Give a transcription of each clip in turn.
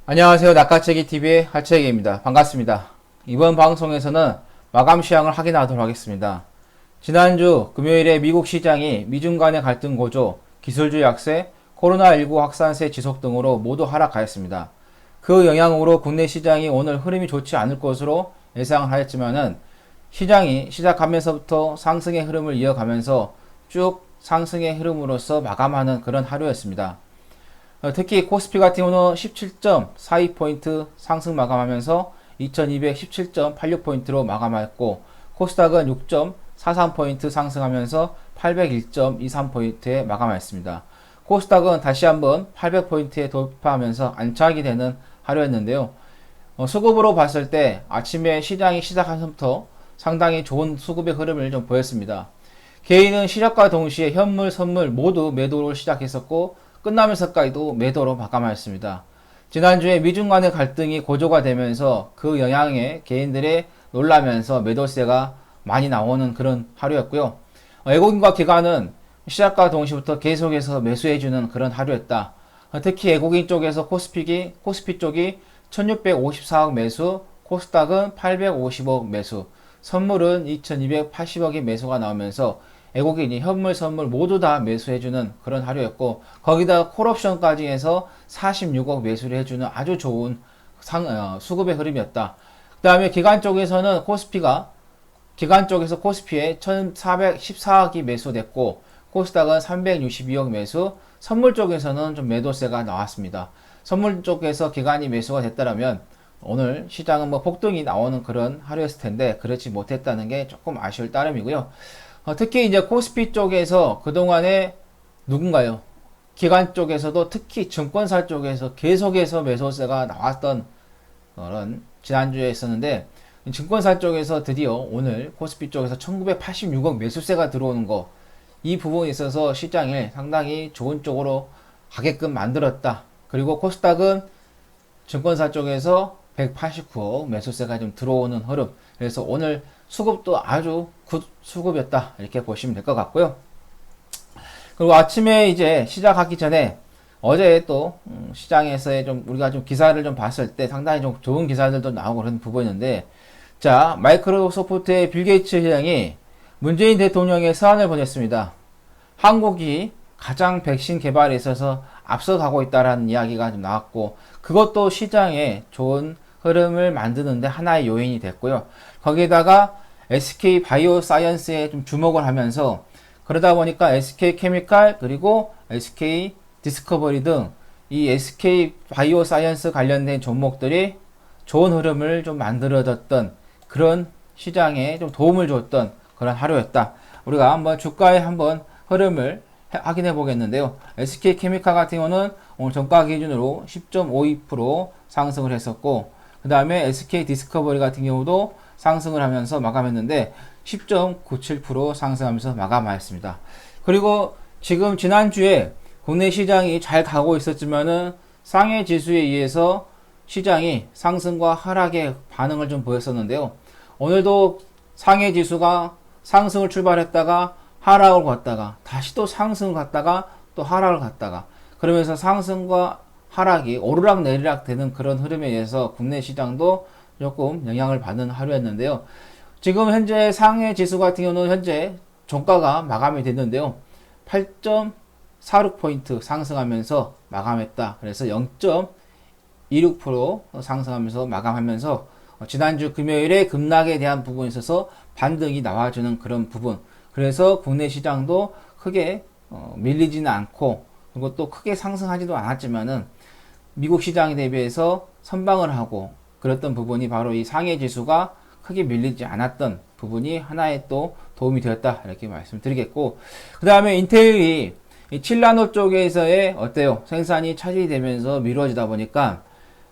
안녕하세요. 낙가채기TV의 할채기입니다. 반갑습니다. 이번 방송에서는 마감 시황을 확인하도록 하겠습니다. 지난주 금요일에 미국 시장이 미중 간의 갈등 고조, 기술주의 약세, 코로나19 확산세 지속 등으로 모두 하락하였습니다. 그 영향으로 국내 시장이 오늘 흐름이 좋지 않을 것으로 예상하였지만은 시장이 시작하면서부터 상승의 흐름을 이어가면서 쭉 상승의 흐름으로서 마감하는 그런 하루였습니다. 특히 코스피 같은 경우는 17.42포인트 상승 마감하면서 2217.86포인트로 마감하였고, 코스닥은 6.43포인트 상승하면서 801.23포인트에 마감하였습니다. 코스닥은 다시 한번 800포인트에 돌파하면서 안착이 되는 하루였는데요. 수급으로 봤을 때 아침에 시장이 시작하면서부터 상당히 좋은 수급의 흐름을 좀 보였습니다. 개인은 시작과 동시에 현물, 선물 모두 매도를 시작했었고, 끝나면서까지도 매도로 마감하였습니다. 지난주에 미중 간의 갈등이 고조가 되면서 그 영향에 개인들이 놀라면서 매도세가 많이 나오는 그런 하루였고요. 외국인과 기관은 시작과 동시부터 계속해서 매수해주는 그런 하루였다. 특히 외국인 쪽에서 코스피 쪽이 1654억 매수, 코스닥은 850억 매수, 선물은 2280억의 매수가 나오면서 외국인이 현물, 선물 모두 다 매수해주는 그런 하루였고, 거기다 콜옵션까지 해서 46억 매수를 해주는 아주 좋은 수급의 흐름이었다. 그 다음에 기관 쪽에서는 기관 쪽에서 코스피에 1414억이 매수됐고, 코스닥은 362억 매수, 선물 쪽에서는 좀 매도세가 나왔습니다. 선물 쪽에서 기관이 매수가 됐다면 오늘 시장은 뭐 폭등이 나오는 그런 하루였을 텐데 그렇지 못했다는 게 조금 아쉬울 따름이고요. 특히 이제 코스피 쪽에서 그동안에 누군가요? 기관 쪽에서도 특히 증권사 쪽에서 계속해서 매수세가 나왔던 그런 지난주에 있었는데, 증권사 쪽에서 드디어 오늘 코스피 쪽에서 1986억 매수세가 들어오는 거, 이 부분에 있어서 시장을 상당히 좋은 쪽으로 가게끔 만들었다. 그리고 코스닥은 증권사 쪽에서 189억 매수세가 좀 들어오는 흐름. 그래서 오늘 수급도 아주 굿 수급이었다. 이렇게 보시면 될 것 같고요. 그리고 아침에 이제 시작하기 전에 어제 또 시장에서의 좀 우리가 좀 기사를 좀 봤을 때 상당히 좀 좋은 기사들도 나오고 그런 부분인데, 자, 마이크로소프트의 빌 게이츠 회장이 문재인 대통령의 서한을 보냈습니다. 한국이 가장 백신 개발에 있어서 앞서가고 있다라는 이야기가 좀 나왔고, 그것도 시장에 좋은 흐름을 만드는데 하나의 요인이 됐고요. 거기에다가 SK 바이오사이언스에 좀 주목을 하면서, 그러다 보니까 SK 케미칼 그리고 SK 디스커버리 등 이 SK 바이오사이언스 관련된 종목들이 좋은 흐름을 좀 만들어줬던 그런 시장에 좀 도움을 줬던 그런 하루였다. 우리가 한번 주가의 한번 흐름을 확인해 보겠는데요. SK 케미칼 같은 경우는 오늘 종가 기준으로 10.52% 상승을 했었고, 그 다음에 SK 디스커버리 같은 경우도 상승을 하면서 마감했는데 10.97% 상승하면서 마감하였습니다. 그리고 지금 지난주에 국내 시장이 잘 가고 있었지만은 상해 지수에 의해서 시장이 상승과 하락의 반응을 좀 보였었는데요. 오늘도 상해 지수가 상승을 출발했다가 하락을 갔다가 다시 또 상승을 갔다가 또 하락을 갔다가, 그러면서 상승과 하락이 오르락 내리락 되는 그런 흐름에 의해서 국내 시장도 조금 영향을 받는 하루였는데요. 지금 현재 상해 지수 같은 경우는 현재 종가가 마감이 됐는데요. 8.46포인트 상승하면서 마감했다. 그래서 0.26% 상승하면서 마감하면서 지난주 금요일에 급락에 대한 부분에 있어서 반등이 나와주는 그런 부분. 그래서 국내 시장도 크게 밀리지는 않고, 그리고 또 크게 상승하지도 않았지만은 미국 시장에 대비해서 선방을 하고 그랬던 부분이 바로 이 상해 지수가 크게 밀리지 않았던 부분이 하나의 또 도움이 되었다. 이렇게 말씀드리겠고, 그 다음에 인텔이 이 7나노 쪽에서의 어때요? 생산이 차질이 되면서 미뤄지다 보니까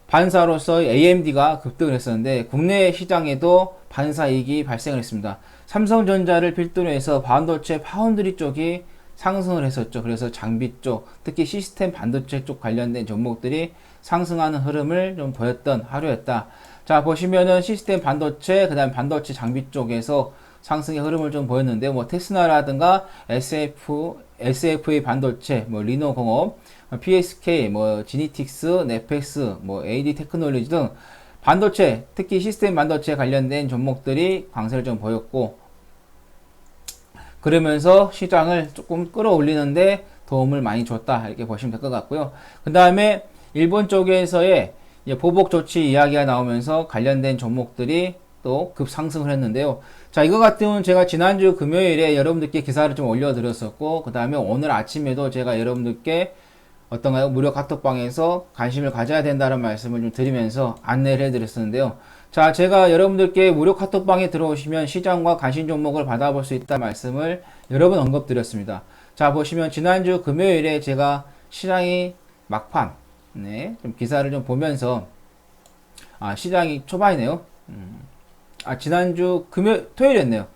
반사로서 AMD가 급등을 했었는데 국내 시장에도 반사이익이 발생을 했습니다. 삼성전자를 필두로 해서 반도체 파운드리 쪽이 상승을 했었죠. 그래서 장비 쪽, 특히 시스템 반도체 쪽 관련된 종목들이 상승하는 흐름을 좀 보였던 하루였다. 자, 보시면은 시스템 반도체, 그 다음 반도체 장비 쪽에서 상승의 흐름을 좀 보였는데요. 뭐 테스나라든가 SF SFA 반도체, 뭐 리노공업, PSK, 뭐 지니틱스, 네펙스, 뭐 AD 테크놀로지 등 반도체, 특히 시스템 반도체 관련된 종목들이 강세를 좀 보였고, 그러면서 시장을 조금 끌어올리는데 도움을 많이 줬다, 이렇게 보시면 될 것 같고요. 그 다음에 일본 쪽에서의 보복 조치 이야기가 나오면서 관련된 종목들이 또 급상승을 했는데요. 자, 이거 같은 경우는 제가 지난주 금요일에 여러분들께 기사를 좀 올려드렸었고, 그 다음에 오늘 아침에도 제가 여러분들께 어떤가요? 무료 카톡방에서 관심을 가져야 된다는 말씀을 좀 드리면서 안내를 해드렸었는데요. 자, 제가 여러분들께 무료 카톡방에 들어오시면 시장과 관심 종목을 받아볼 수 있다는 말씀을 여러 번 언급드렸습니다. 자, 보시면 지난주 금요일에 제가 시장이 막판, 네, 좀 기사를 좀 보면서, 시장이 초반이네요. 지난주 토요일이었네요.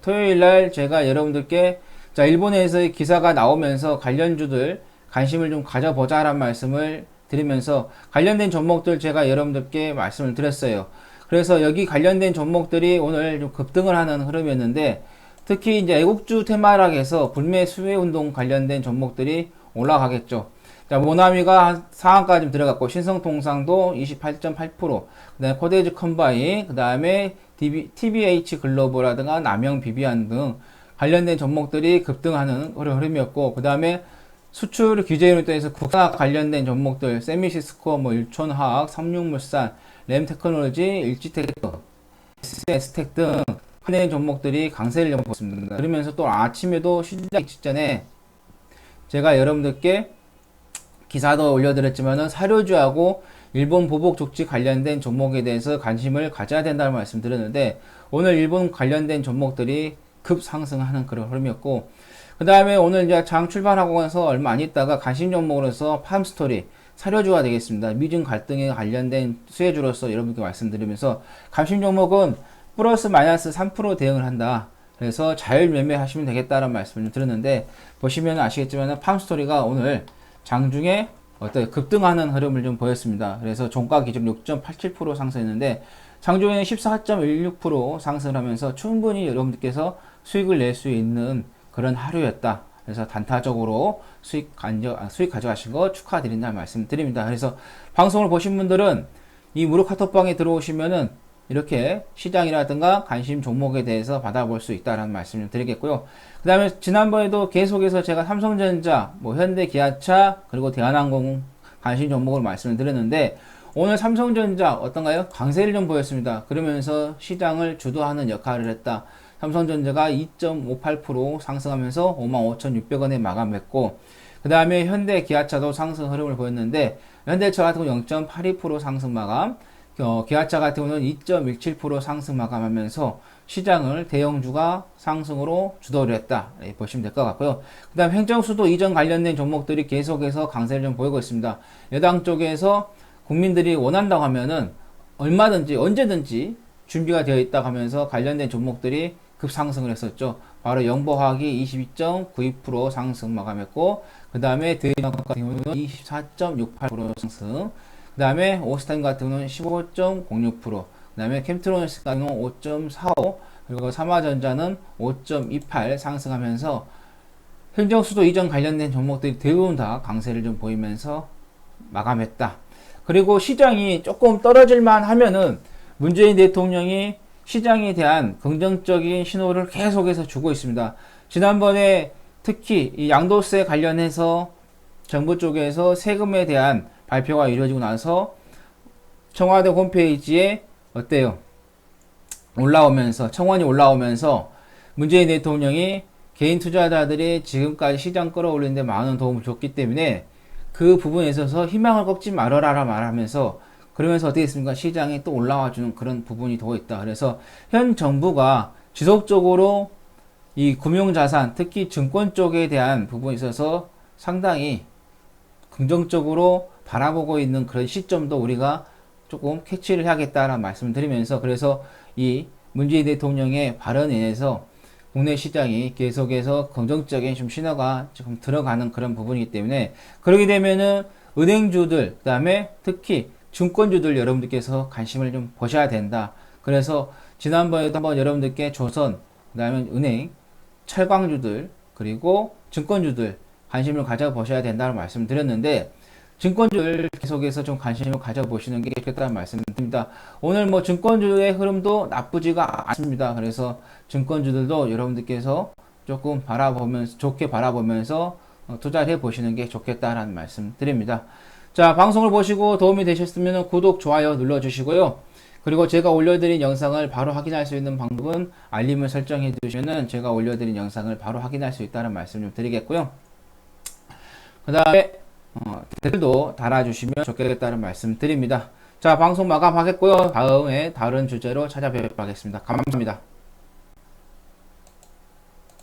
토요일 날 제가 여러분들께, 자, 일본에서의 기사가 나오면서 관련주들 관심을 좀 가져보자라는 말씀을 드리면서 관련된 종목들 제가 여러분들께 말씀을 드렸어요. 그래서 여기 관련된 종목들이 오늘 좀 급등을 하는 흐름이었는데, 특히 이제 애국주 테마락에서 불매 수혜 운동 관련된 종목들이 올라가겠죠. 자, 모나미가 상한까지 들어갔고, 신성통상도 28.8%, 그 다음에 코데이즈 컴바인, 그 다음에 TBH 글로벌이라든가 남영 비비안 등 관련된 종목들이 급등하는 흐름이었고, 그 다음에 수출 규제로 인해서 국가 관련된 종목들, 세미시스코, 뭐 일촌화학, 삼육물산, 램테크놀로지, 일지테크, SS텍 등 관련된 종목들이 강세를 보였습니다. 그러면서 또 아침에도 시장 직전에 제가 여러분들께 기사도 올려드렸지만은 사료주하고 일본 보복 조치 관련된 종목에 대해서 관심을 가져야 된다는 말씀 드렸는데, 오늘 일본 관련된 종목들이 급상승하는 그런 흐름이었고, 그 다음에 오늘 이제 장 출발하고 나서 얼마 안 있다가 관심 종목으로서 팜스토리, 사료주가 되겠습니다. 미중 갈등에 관련된 수혜주로서 여러분께 말씀드리면서, 관심 종목은 플러스 마이너스 3% 대응을 한다. 그래서 자율 매매하시면 되겠다는 말씀을 좀 드렸는데, 보시면 아시겠지만 팜스토리가 오늘 장중에 급등하는 흐름을 좀 보였습니다. 그래서 종가 기준 6.87% 상승했는데, 장중에는 14.16% 상승을 하면서 충분히 여러분들께서 수익을 낼 수 있는 그런 하루였다. 그래서 단타적으로 수익 가져가신 거 축하드린다는 말씀 드립니다. 그래서 방송을 보신 분들은 이 무료 카톡방에 들어오시면은 이렇게 시장이라든가 관심 종목에 대해서 받아볼 수 있다는 말씀을 드리겠고요. 그 다음에 지난번에도 계속해서 제가 삼성전자, 뭐 현대 기아차, 그리고 대한항공 관심 종목을 말씀을 드렸는데, 오늘 삼성전자 어떤가요? 강세를 좀 보였습니다. 그러면서 시장을 주도하는 역할을 했다. 삼성전자가 2.58% 상승하면서 55,600원에 마감했고, 그 다음에 현대 기아차도 상승 흐름을 보였는데, 현대차 같은 경우 0.82% 상승 마감, 기아차 같은 경우는 2.17% 상승 마감하면서 시장을 대형주가 상승으로 주도를 했다. 보시면 될 것 같고요. 그 다음 행정수도 이전 관련된 종목들이 계속해서 강세를 좀 보이고 있습니다. 여당 쪽에서 국민들이 원한다고 하면은 얼마든지 언제든지 준비가 되어 있다고 하면서 관련된 종목들이 급상승을 했었죠. 바로 영보화학이 22.92% 상승 마감했고, 그 다음에 드이너 같은 경우는 24.68% 상승, 그 다음에 오스탄 같은 경우는 15.06%, 그 다음에 캠트로니스 같은 경우는 5.45%, 그리고 삼화전자는 5.28% 상승하면서 행정수도 이전 관련된 종목들이 대부분 다 강세를 좀 보이면서 마감했다. 그리고 시장이 조금 떨어질만 하면은 문재인 대통령이 시장에 대한 긍정적인 신호를 계속해서 주고 있습니다. 지난번에 특히 이 양도세 관련해서 정부 쪽에서 세금에 대한 발표가 이루어지고 나서 청와대 홈페이지에 어때요? 청원이 올라오면서 문재인 대통령이 개인 투자자들이 지금까지 시장 끌어올리는데 많은 도움을 줬기 때문에 그 부분에 있어서 희망을 꺾지 말아라 말하면서, 그러면서 어떻게 됐습니까? 시장에 또 올라와주는 그런 부분이 더 있다. 그래서 현 정부가 지속적으로 이 금융자산, 특히 증권 쪽에 대한 부분에 있어서 상당히 긍정적으로 바라보고 있는 그런 시점도 우리가 조금 캐치를 해야겠다라는 말씀을 드리면서, 그래서 이 문재인 대통령의 발언에 인해서 국내 시장이 계속해서 긍정적인 좀 신호가 조금 들어가는 그런 부분이기 때문에, 그러게 되면은 은행주들, 그 다음에 특히 증권주들 여러분들께서 관심을 좀 보셔야 된다. 그래서 지난번에도 한번 여러분들께 조선, 그 다음에 은행, 철강주들, 그리고 증권주들 관심을 가져보셔야 된다는 말씀을 드렸는데, 증권주를 계속해서 좀 관심을 가져보시는 게 좋겠다는 말씀을 드립니다. 오늘 뭐 증권주의 흐름도 나쁘지가 않습니다. 그래서 증권주들도 여러분들께서 조금 바라보면서, 좋게 바라보면서 투자를 해보시는 게 좋겠다라는 말씀 드립니다. 자, 방송을 보시고 도움이 되셨으면 구독, 좋아요 눌러주시고요. 그리고 제가 올려드린 영상을 바로 확인할 수 있는 방법은 알림을 설정해 두시면 제가 올려드린 영상을 바로 확인할 수 있다는 말씀 좀 드리겠고요. 그 다음에 댓글도 달아주시면 좋겠다는 말씀 드립니다. 자, 방송 마감하겠고요. 다음에 다른 주제로 찾아뵙도록 하겠습니다. 감사합니다.